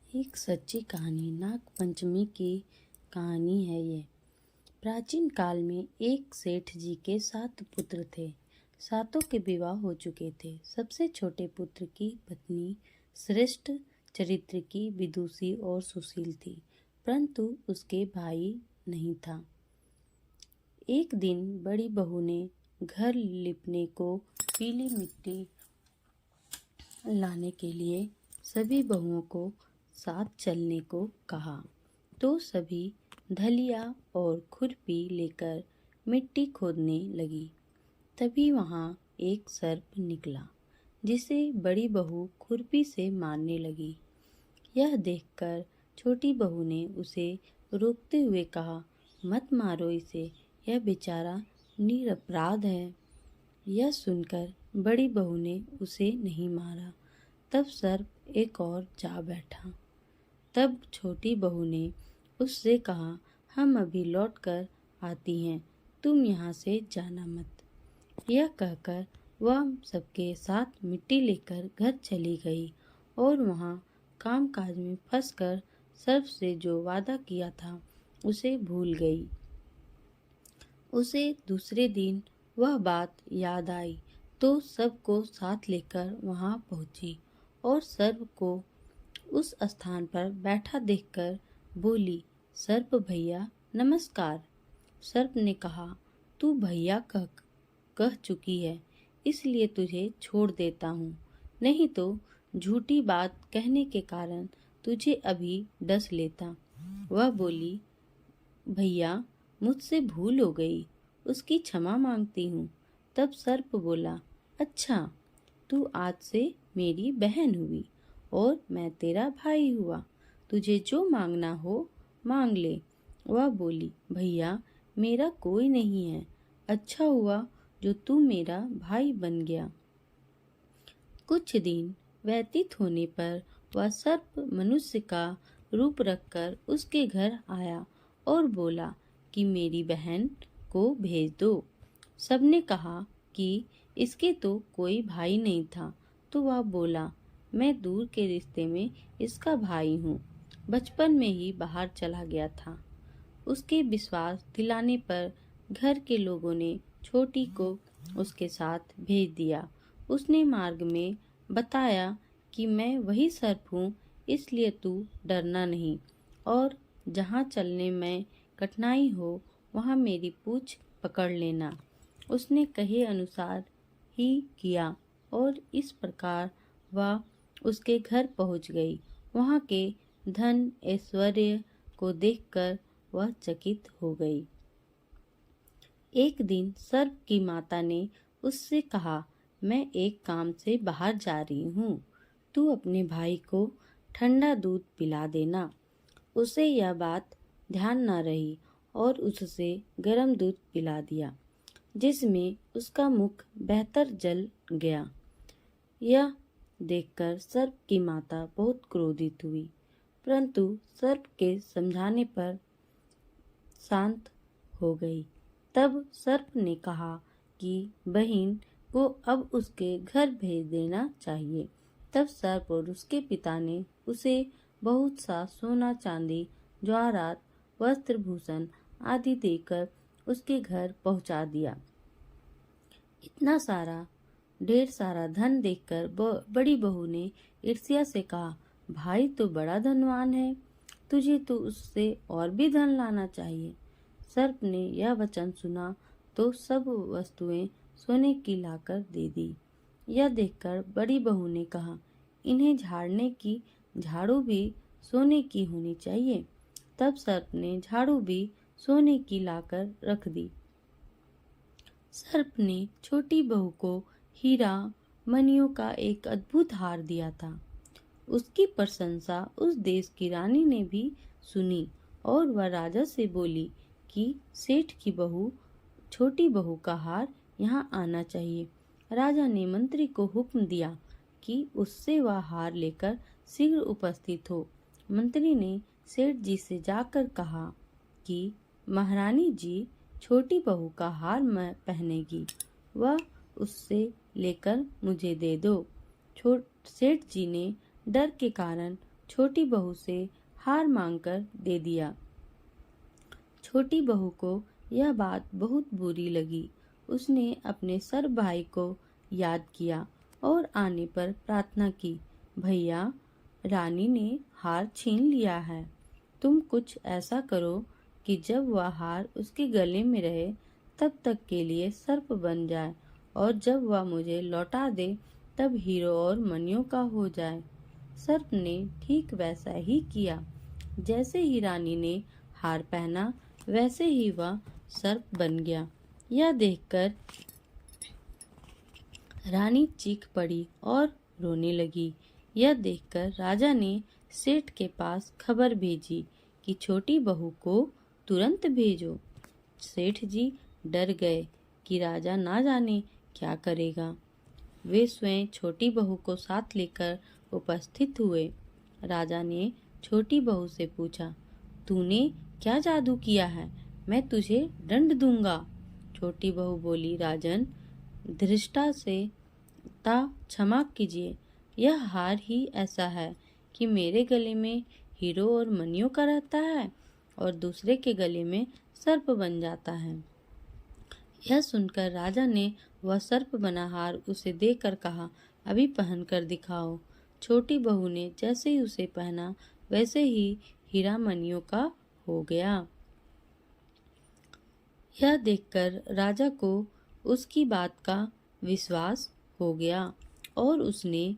एक सच्ची कहानी नाग पंचमी की कहानी है ये। प्राचीन काल में एक सेठ जी के 7 पुत्र थे। सातों के विवाह हो चुके थे। सबसे छोटे पुत्र की पत्नी श्रेष्ठ चरित्र की, विदुषी और सुशील थी, परंतु उसके भाई नहीं था। एक दिन बड़ी बहू ने घर लिपने को पीली मिट्टी लाने के लिए सभी बहुओं को साथ चलने को कहा, तो सभी धलिया और खुरपी लेकर मिट्टी खोदने लगी। तभी वहां एक सर्प निकला, जिसे बड़ी बहू खुरपी से मारने लगी। यह देखकर छोटी बहू ने उसे रोकते हुए कहा, मत मारो इसे, यह बेचारा निरपराध है। यह सुनकर बड़ी बहू ने उसे नहीं मारा। तब सर्प एक और जा बैठा। तब छोटी बहू ने उससे कहा, हम अभी लौट कर आती हैं, तुम यहाँ से जाना मत। यह कहकर वह सबके साथ मिट्टी लेकर घर चली गई और वहाँ कामकाज में फंसकर सर्प से जो वादा किया था उसे भूल गई। उसे दूसरे दिन वह बात याद आई, तो सबको साथ लेकर वहाँ पहुँची और सर्प को उस स्थान पर बैठा देखकर बोली, सर्प भैया नमस्कार। सर्प ने कहा, तू भैया कह चुकी है, इसलिए तुझे छोड़ देता हूँ, नहीं तो झूठी बात कहने के कारण तुझे अभी डस लेता। वह बोली, भैया मुझसे भूल हो गई, उसकी क्षमा मांगती हूँ। तब सर्प बोला, अच्छा, तू आज से मेरी बहन हुई और मैं तेरा भाई हुआ, तुझे जो मांगना हो मांग ले। वह बोली, भैया मेरा कोई नहीं है, अच्छा हुआ जो तू मेरा भाई बन गया। कुछ दिन व्यतीत होने पर वह सर्प मनुष्य का रूप रखकर उसके घर आया और बोला कि मेरी बहन को भेज दो। सबने कहा कि इसके तो कोई भाई नहीं था, तो वह बोला, मैं दूर के रिश्ते में इसका भाई हूँ, बचपन में ही बाहर चला गया था। उसके विश्वास दिलाने पर घर के लोगों ने छोटी को उसके साथ भेज दिया। उसने मार्ग में बताया कि मैं वही सर्प हूँ, इसलिए तू डरना नहीं और जहाँ चलने में कठिनाई हो वहाँ मेरी पूंछ पकड़ लेना। उसने कहे अनुसार ही किया और इस प्रकार वह उसके घर पहुंच गई। वहां के धन ऐश्वर्य को देखकर वह चकित हो गई। एक दिन सर्प की माता ने उससे कहा, मैं एक काम से बाहर जा रही हूँ, तू अपने भाई को ठंडा दूध पिला देना। उसे यह बात ध्यान न रही और उससे गर्म दूध पिला दिया, जिसमें उसका मुख बेहतर जल गया। यह देखकर सर्प की माता बहुत क्रोधित हुई, परंतु सर्प के समझाने पर शांत हो गई। तब सर्प ने कहा कि बहन को अब उसके घर भेज देना चाहिए। तब सर्प और उसके पिता ने उसे बहुत सा सोना चांदी, जवाहरात, वस्त्र भूषण आदि देकर उसके घर पहुंचा दिया। इतना सारा ढेर सारा धन देखकर बड़ी बहू ने ईर्ष्या से कहा, भाई तो बड़ा धनवान है, तुझे तो उससे और भी धन लाना चाहिए। सर्प ने यह वचन सुना तो सब वस्तुएं सोने की लाकर दे दी। यह देखकर बड़ी बहू ने कहा, इन्हें झाड़ने की झाड़ू भी सोने की होनी चाहिए। तब सर्प ने झाड़ू भी सोने की लाकर रख दी। सर्प ने छोटी बहू को हीरा मणियों का एक अद्भुत हार दिया था। उसकी प्रशंसा उस देश की रानी ने भी सुनी और वह राजा से बोली कि सेठ की बहू छोटी बहू का हार यहाँ आना चाहिए। राजा ने मंत्री को हुक्म दिया कि उससे वह हार लेकर शीघ्र उपस्थित हो। मंत्री ने सेठ जी से जाकर कहा कि महारानी जी छोटी बहू का हार मैं पहनेगी, वह उससे लेकर मुझे दे दो। सेठ जी ने डर के कारण छोटी बहू से हार मांगकर दे दिया। छोटी बहू को यह बात बहुत बुरी लगी। उसने अपने सर भाई को याद किया और आने पर प्रार्थना की, भैया, रानी ने हार छीन लिया है। तुम कुछ ऐसा करो कि जब वह हार उसके गले में रहे तब तक के लिए सर्प बन जाए, और जब वह मुझे लौटा दे तब हीरो और मणियों का हो जाए। सर्प ने ठीक वैसा ही किया। जैसे ही रानी ने हार पहना वैसे ही वह सर्प बन गया। यह देखकर रानी चीख पड़ी और रोने लगी। यह देखकर राजा ने सेठ के पास खबर भेजी कि छोटी बहू को तुरंत भेजो। सेठ जी डर गए कि राजा ना जाने क्या करेगा। वे स्वयं छोटी बहू को साथ लेकर उपस्थित हुए। राजा ने छोटी बहू से पूछा, तूने क्या जादू किया है? मैं तुझे दंड दूंगा। छोटी बहू बोली, राजन, धृष्टा से ता क्षमा कीजिए। यह हार ही ऐसा है कि मेरे गले में हीरो और मणियों का रहता है और दूसरे के गले में सर्प बन जाता है। यह सुनकर राजा ने वह सर्प बना हार उसे देकर कहा, अभी पहन कर दिखाओ। छोटी बहू ने जैसे ही उसे पहना वैसे ही हीरा मणियों का हो गया। यह देखकर राजा को उसकी बात का विश्वास हो गया और उसने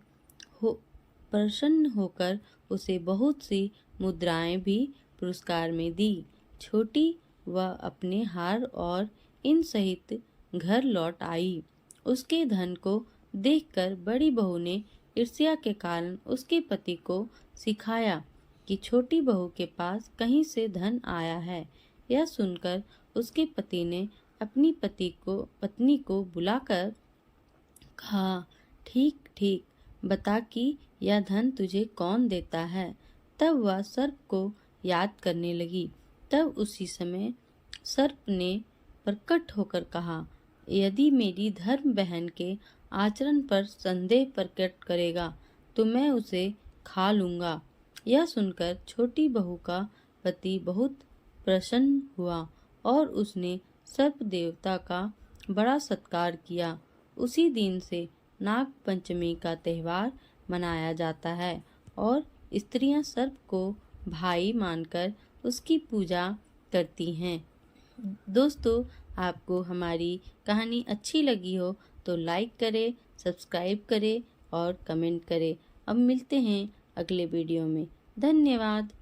प्रसन्न होकर उसे बहुत सी मुद्राएं भी पुरस्कार में दी। छोटी वह अपने हार और इन सहित घर लौट आई। उसके धन को देखकर बड़ी बहू ने ईर्ष्या के कारण उसके पति को सिखाया कि छोटी बहू के पास कहीं से धन आया है। यह सुनकर उसके पति ने अपनी पत्नी को बुलाकर कहा, ठीक ठीक बता कि यह धन तुझे कौन देता है। तब वह सर्प को याद करने लगी। तब उसी समय सर्प ने प्रकट होकर कहा, यदि मेरी धर्म बहन के आचरण पर संदेह प्रकट करेगा तो मैं उसे खा लूंगा। यह सुनकर छोटी बहू का पति बहुत प्रसन्न हुआ और उसने सर्प देवता का बड़ा सत्कार किया। उसी दिन से नाग पंचमी का त्योहार मनाया जाता है और स्त्रियां सर्प को भाई मानकर उसकी पूजा करती हैं। दोस्तों, आपको हमारी कहानी अच्छी लगी हो तो लाइक करें, सब्सक्राइब करें और कमेंट करें। अब मिलते हैं अगले वीडियो में। धन्यवाद।